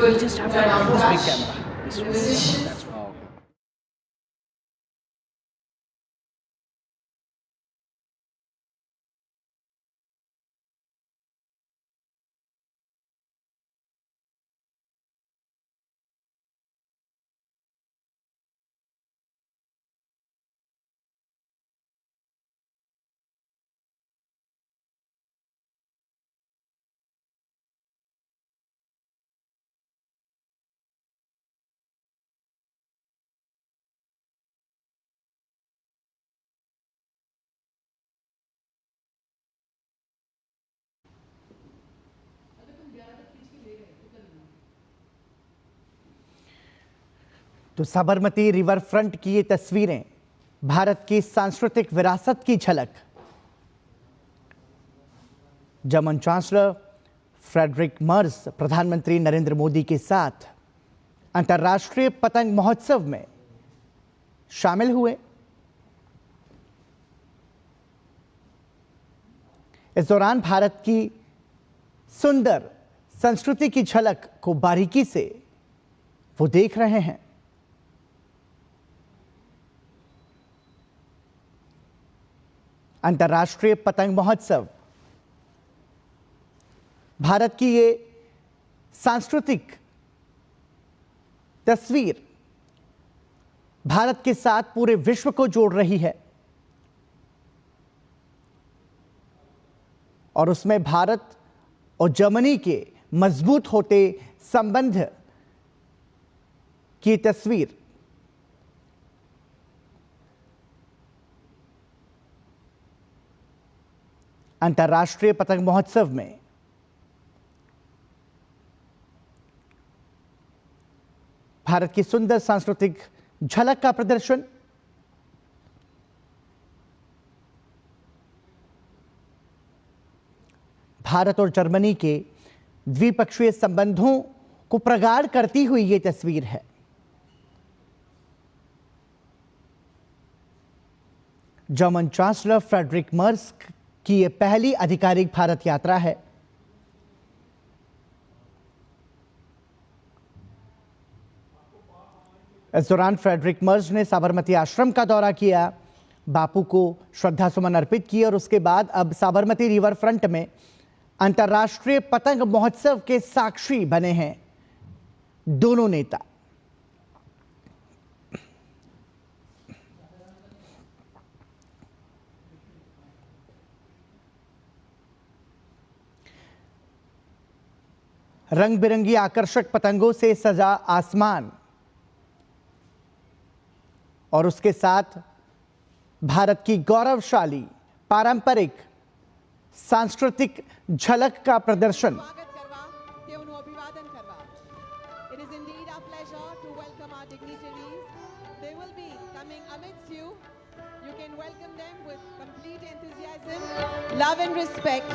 We just have to have this big camera. This one. That's all. तो Sabarmati river front की ये तस्वीरें भारत की सांस्कृतिक विरासत की झलक। जर्मन चांसलर फ्रेडरिक मर्ज प्रधानमंत्री नरेंद्र मोदी के साथ अंतर्राष्ट्रीय पतंग महोत्सव में शामिल हुए। इस दौरान भारत की सुंदर संस्कृति की झलक को बारीकी से वो देख रहे हैं। अंतर्राष्ट्रीय पतंग महोत्सव भारत की ये सांस्कृतिक तस्वीर भारत के साथ पूरे विश्व को जोड़ रही है और उसमें भारत और जर्मनी के मजबूत होते संबंध की तस्वीर। अंतर्राष्ट्रीय पतंग महोत्सव में भारत की सुंदर सांस्कृतिक झलक का प्रदर्शन। भारत और जर्मनी के द्विपक्षीय संबंधों को प्रगाढ़ करती हुई ये तस्वीर है। जर्मन चांसलर फ्रेडरिक मर्ज की यह पहली आधिकारिक भारत यात्रा है। इस दौरान फ्रेडरिक मर्ज ने साबरमती आश्रम का दौरा किया, बापू को श्रद्धा सुमन अर्पित किए और उसके बाद अब साबरमती रिवर फ्रंट में अंतर्राष्ट्रीय पतंग महोत्सव के साक्षी बने हैं दोनों नेता। रंग बिरंगी आकर्षक पतंगों से सजा आसमान और उसके साथ भारत की गौरवशाली पारंपरिक सांस्कृतिक झलक का प्रदर्शन। Love and respect.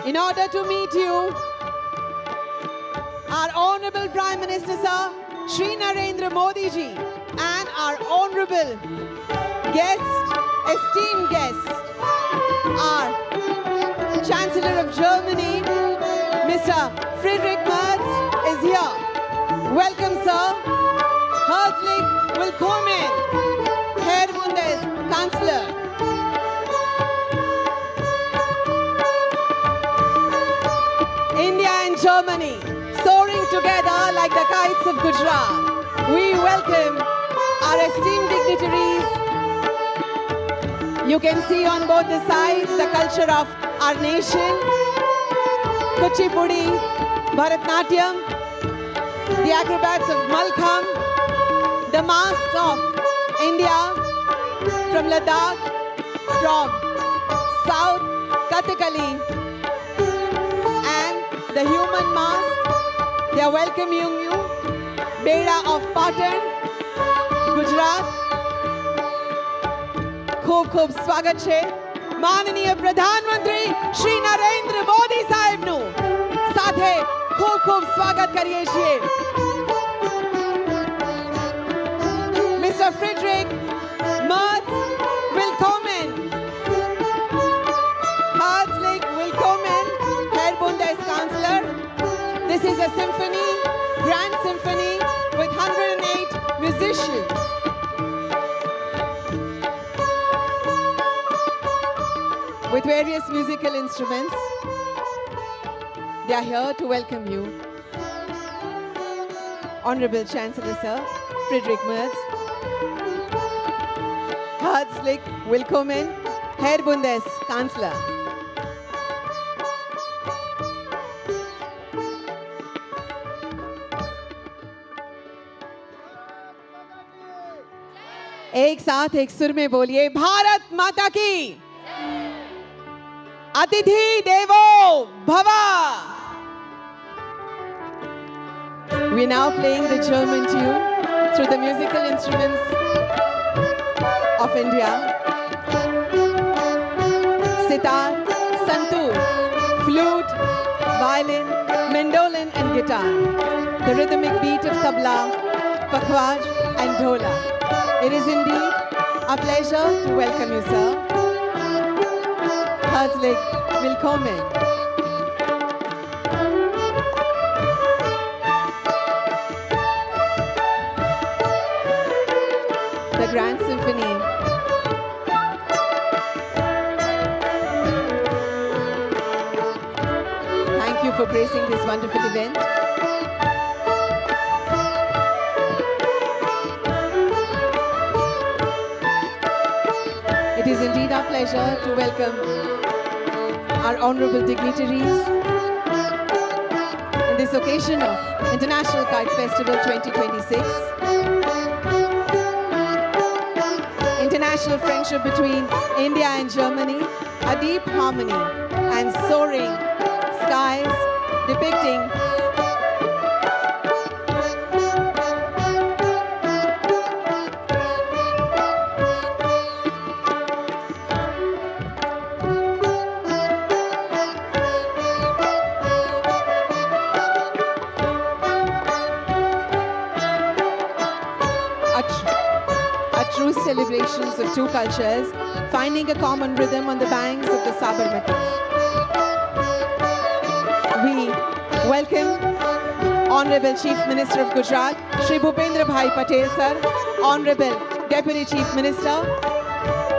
In order to meet you, our Honorable Prime Minister Sir, Shri Narendra Modi ji, and our Honorable guest, esteemed guest, our Chancellor of Germany, Mr. Friedrich Merz is here. Welcome, sir. Herzlich willkommen, Herr Bundeskanzler. India and Germany soaring together like the kites of Gujarat. We welcome our esteemed dignitaries. You can see on both the sides the culture of our nation. Kuchipudi, Bharatnatyam, the acrobats of Malkham, the masks of India, from Ladakh, from South, Kathakali, the human mask. They are welcoming you. Beda of Patan, Gujarat. खूब खूब स्वागत છે માનનીય પ્રધાનમંત્રી શ્રી નરેન્દ્ર મોદી સાહેબનું સાથે खूब खूब स्वागत કરીએ છીએ। Symphony, Grand Symphony with 108 musicians. With various musical instruments, they are here to welcome you. Honorable Chancellor Sir, Friedrich Merz, Herzlich willkommen, Herr Bundeskanzler. एक साथ एक सुर में बोलिए, भारत माता की, अतिथि देवो भव. We are now playing the German tune through the musical instruments of India. Sitar, santoor, flute, violin, mandolin and guitar. The rhythmic beat of tabla, pakhwaj and dhola. It is indeed a pleasure to welcome you, sir. Herzlich willkommen. The Grand Symphony. Thank you for gracing this wonderful event. It is indeed our pleasure to welcome our honorable dignitaries in this occasion of International Kite Festival 2026. International friendship between India and Germany, a deep harmony and soaring skies depicting true celebrations of two cultures, finding a common rhythm on the banks of the Sabarmati. We welcome Honorable Chief Minister of Gujarat, Shri Bhupendra Bhai Patel sir, Honorable Deputy Chief Minister.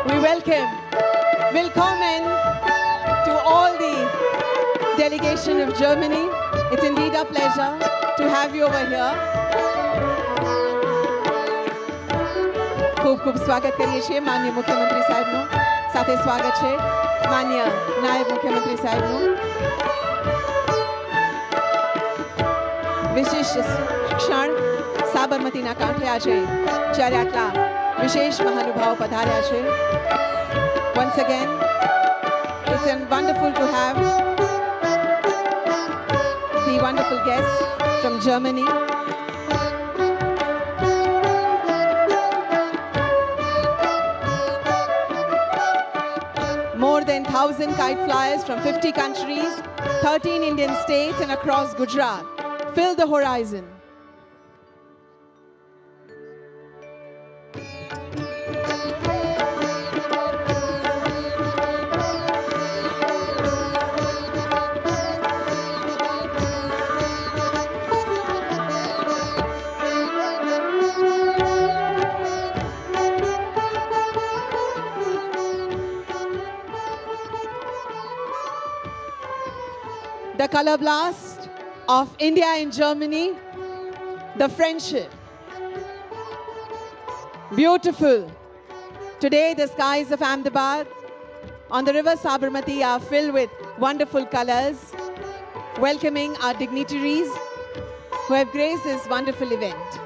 We willkommen to all the delegation of Germany. It's indeed a pleasure to have you over here. ખૂબ ખૂબ સ્વાગત કરીએ છીએ માનનીય મુખ્યમંત્રી સાહેબનું. સાથે સ્વાગત છે માનનીય નાયબ મુખ્યમંત્રી સાહેબનું. વિશેષ ક્ષણ સાબરમતીના કાંઠે આજે જ્યારે આટલા વિશેષ મહાનુભાવો પધાર્યા છે. Once again, it's wonderful to have the wonderful guests from Germany. More than 1,000 kite flyers from 50 countries, 13 Indian states and across Gujarat fill the horizon. The color blast of India and Germany, the friendship. Beautiful. Today the skies of Ahmedabad on the river Sabarmati are filled with wonderful colors, welcoming our dignitaries who have graced this wonderful event.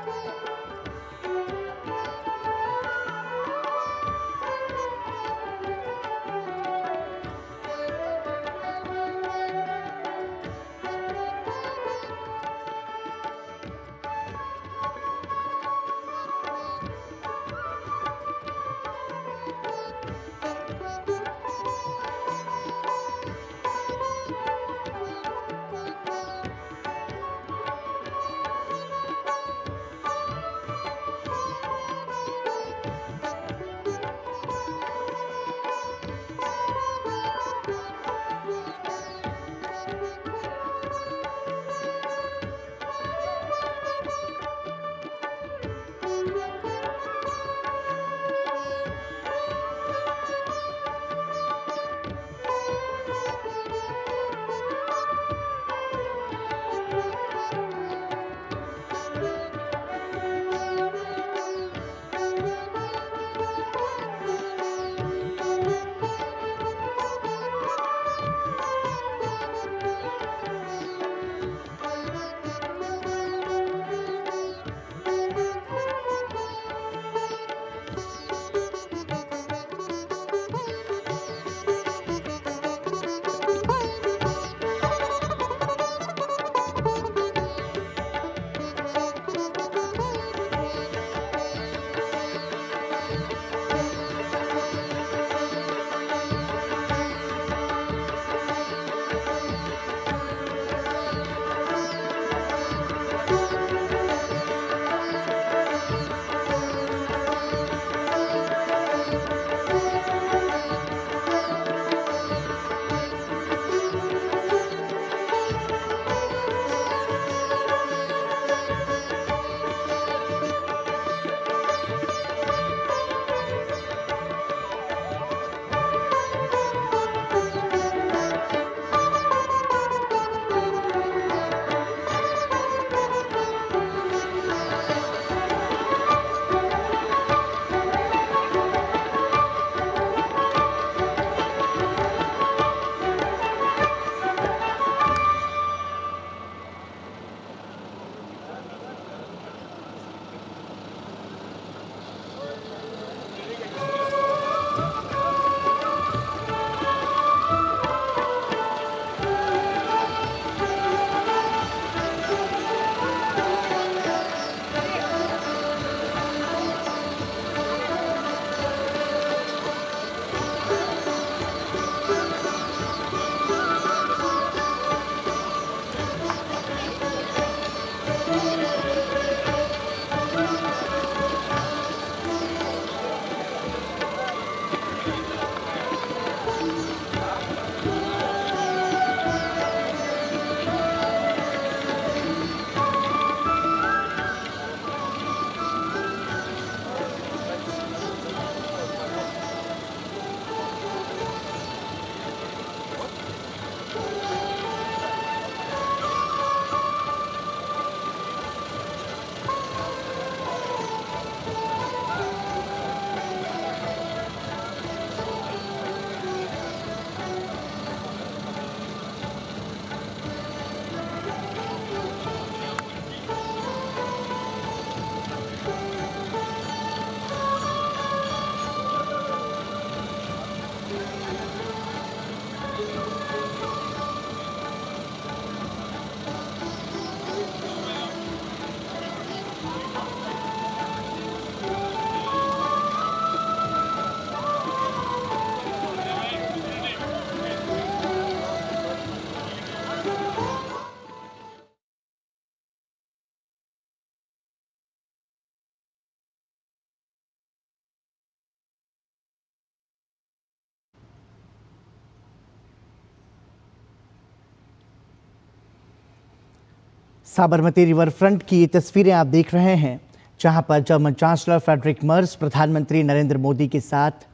Sabarmati river front की ये तस्वीरें आप देख रहे हैं, जहां पर German chancellor Friedrich Merz प्रधानमंत्री नरेंद्र मोदी के साथ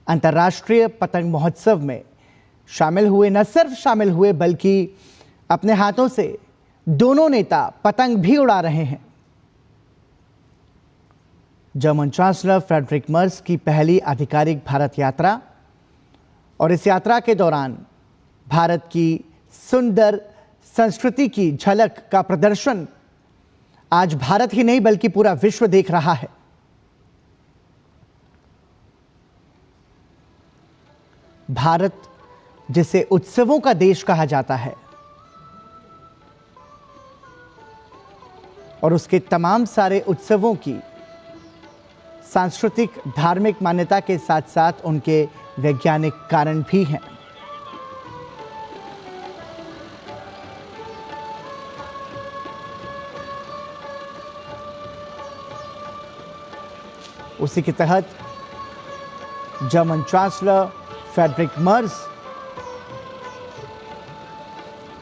अंतर्राष्ट्रीय पतंग महोत्सव में शामिल हुए। न सिर्फ शामिल हुए बल्कि अपने हाथों से दोनों नेता पतंग भी उड़ा रहे हैं। जर्मन चांसलर फ्रेडरिक मर्ज की पहली आधिकारिक भारत यात्रा, और इस यात्रा के दौरान भारत की सुंदर संस्कृति की झलक का प्रदर्शन आज भारत ही नहीं बल्कि पूरा विश्व देख रहा है। भारत जिसे उत्सवों का देश कहा जाता है और उसके तमाम सारे उत्सवों की सांस्कृतिक धार्मिक मान्यता के साथ साथ उनके वैज्ञानिक कारण भी हैं। उसी के तहत जर्मन चांसलर फ्रेडरिक मर्ज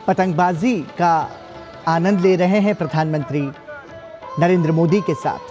पतंगबाजी का आनंद ले रहे हैं प्रधानमंत्री नरेंद्र मोदी के साथ।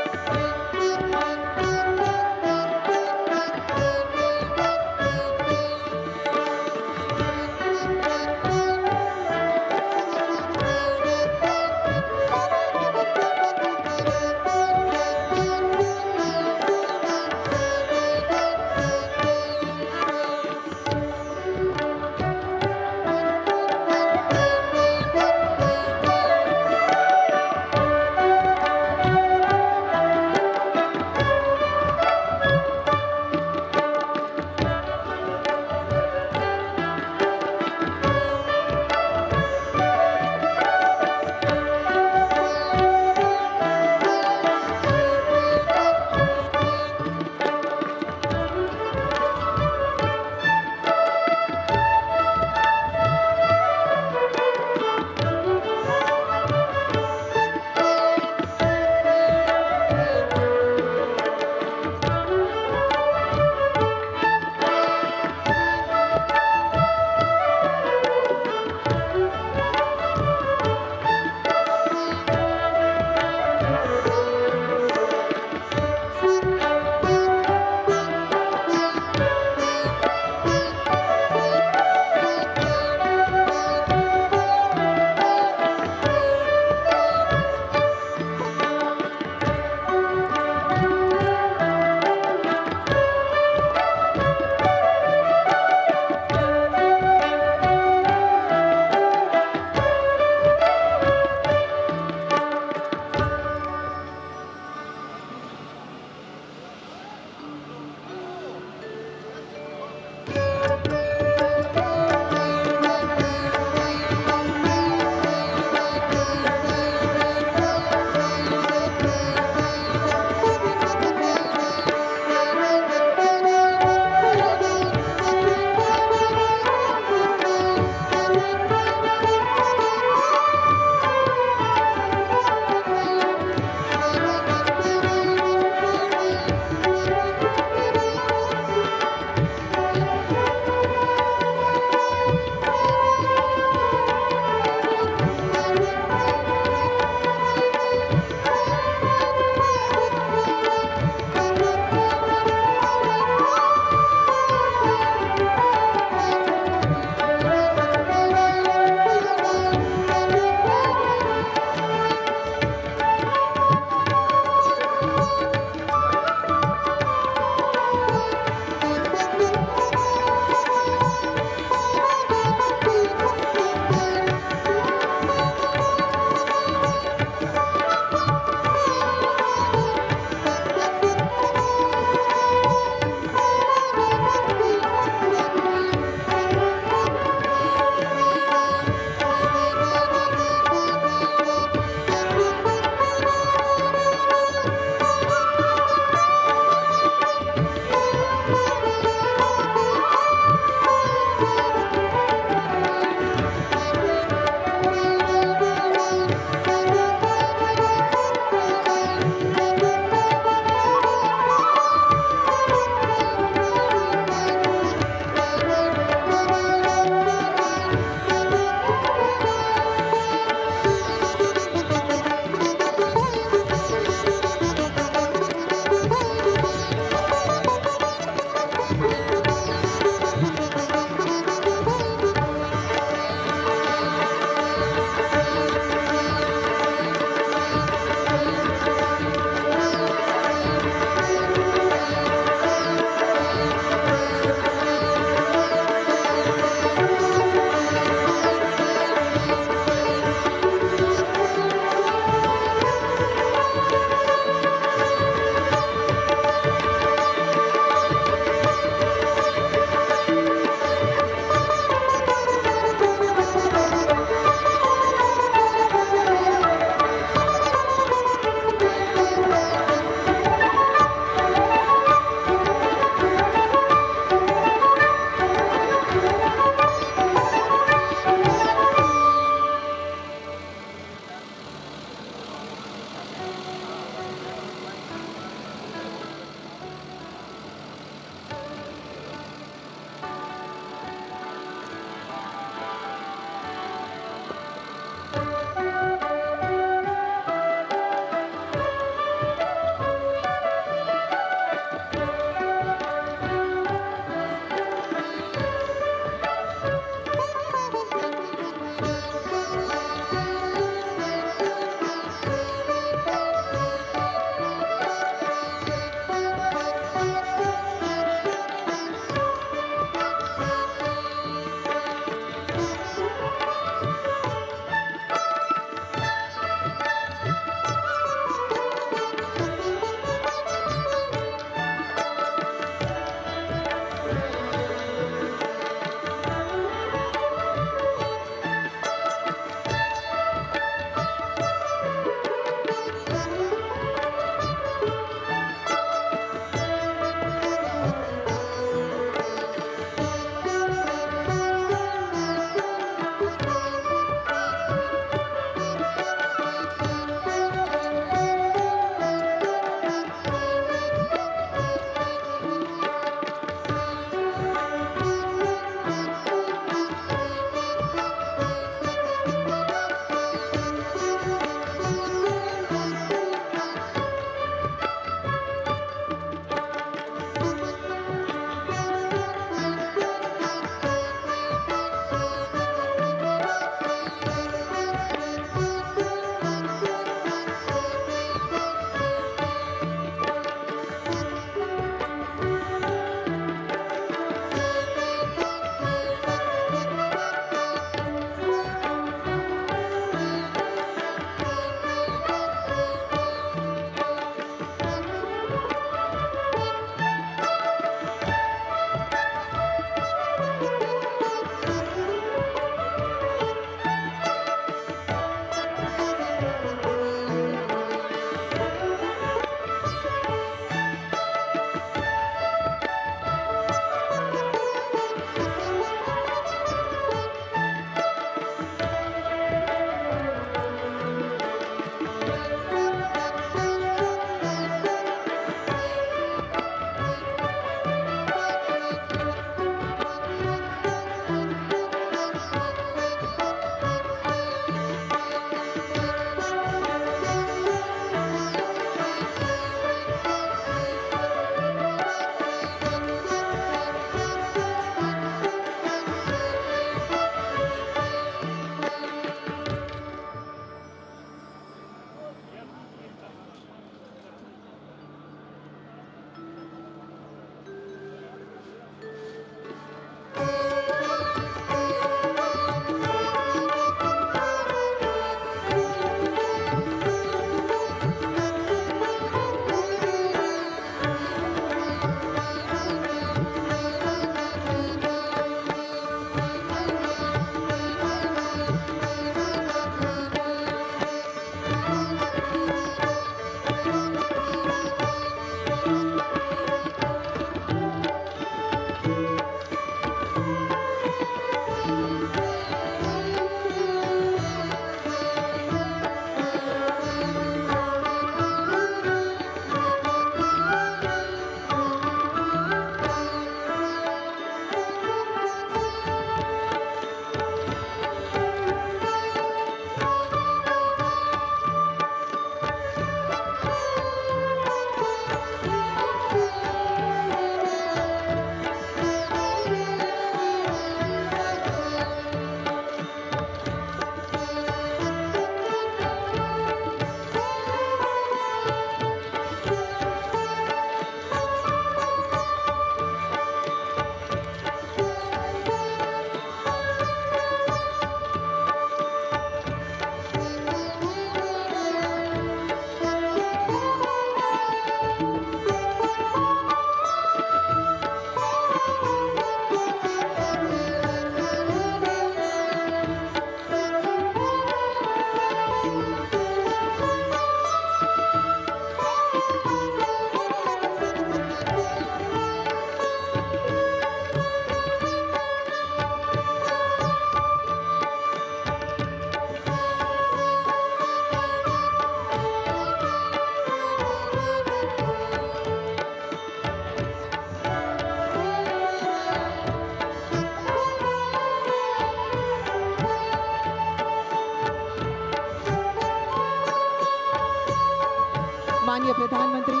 માનનીય પ્રધાનમંત્રી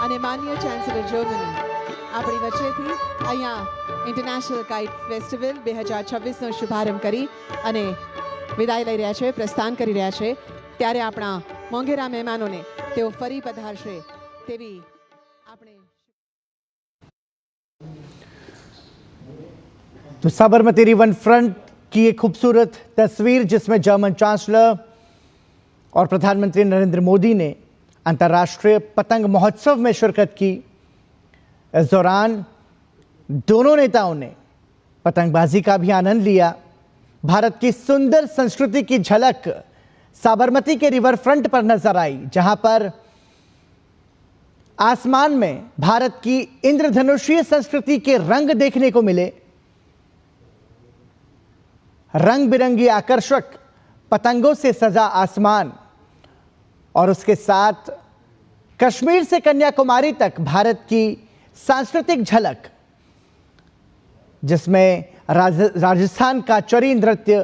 અને માનનીય ચાન્સેલર જર્મની આપણી વચ્ચેથી અહીંયા ઇન્ટરનેશનલ કાઇટ ફેસ્ટિવલ 2026નો શુભારંભ કરી અને વિદાય લઈ રહ્યા છે, પ્રસ્થાન કરી રહ્યા છે. ત્યારે આપણા મોંઘેરા મહેમાનોને તેઓ ફરી પધારશે તેવી આપણે. तो साबरमती रिवर फ्रंट की एक खूबसूरत तस्वीर जिसमें जर्मन चांसलर और प्रधानमंत्री नरेंद्र मोदी ने अंतर्राष्ट्रीय पतंग महोत्सव में शिरकत की. इस दौरान दोनों नेताओं ने पतंगबाजी का भी आनंद लिया. भारत की सुंदर संस्कृति की झलक साबरमती के रिवर फ्रंट पर नजर आई, जहां पर आसमान में भारत की इंद्रधनुषीय संस्कृति के रंग देखने को मिले. रंग बिरंगी आकर्षक पतंगों से सजा आसमान और उसके साथ कश्मीर से कन्याकुमारी तक भारत की सांस्कृतिक झलक, जिसमें राजस्थान का चरी नृत्य,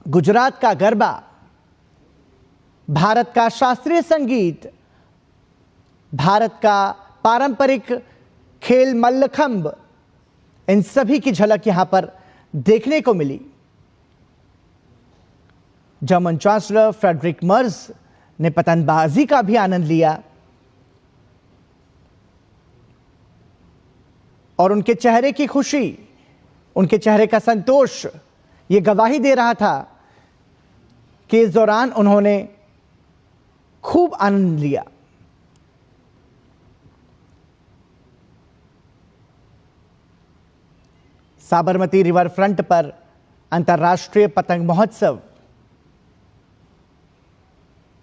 गुजरात का गरबा, भारत का शास्त्रीय संगीत, भारत का पारंपरिक खेल मल्लखंब, इन सभी की झलक यहां पर देखने को मिली. जर्मन चांसलर फ्रेडरिक मर्ज ने पतंगबाजी का भी आनंद लिया और उनके चेहरे की खुशी, उनके चेहरे का संतोष ये गवाही दे रहा था कि इस दौरान उन्होंने खूब आनंद लिया. साबरमती रिवर फ्रंट पर अंतर्राष्ट्रीय पतंग महोत्सव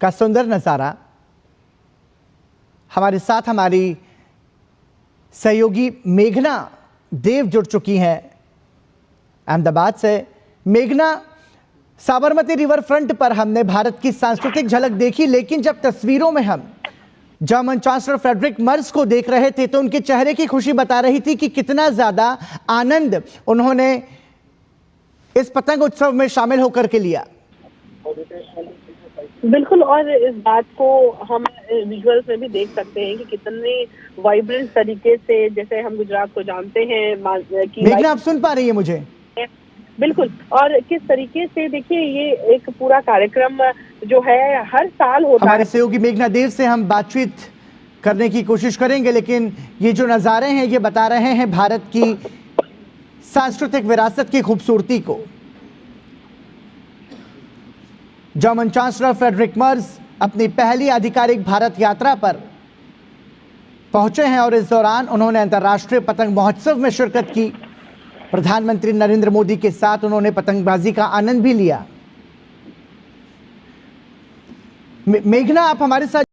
का सुंदर नजारा. हमारे साथ हमारी सहयोगी मेघना देव जुड़ चुकी हैं अहमदाबाद से. मेघना, साबरमती रिवर फ्रंट पर हमने भारत की सांस्कृतिक झलक देखी, लेकिन जब तस्वीरों में हम जर्मन चांसलर फ्रेडरिक मर्ज को देख रहे थे तो उनके चेहरे की खुशी बता रही थी कि कितना ज्यादा आनंद उन्होंने इस पतंग उत्सव में शामिल होकर के लिया. बिल्कुल, और इस बात को हम विजुअल्स में भी देख सकते हैं कि कितने वाइब्रेंट तरीके से, जैसे हम गुजरात को जानते हैं कि मेघना, आप सुन पा रही है मुझे? बिल्कुल, और किस तरीके से देखिए ये एक पूरा कार्यक्रम जो है हर साल होता है. हमारे सहयोगी मेघना देव से हम बातचीत करने की कोशिश करेंगे, लेकिन ये जो नज़ारे हैं ये बता रहे हैं भारत की सांस्कृतिक विरासत की खूबसूरती को. जर्मन चांसलर फ्रेडरिक मर्ज अपनी पहली आधिकारिक भारत यात्रा पर पहुंचे हैं और इस दौरान उन्होंने अंतर्राष्ट्रीय पतंग महोत्सव में शिरकत की. प्रधानमंत्री नरेंद्र मोदी के साथ उन्होंने पतंगबाजी का आनंद भी लिया. मेघना, आप हमारे साथ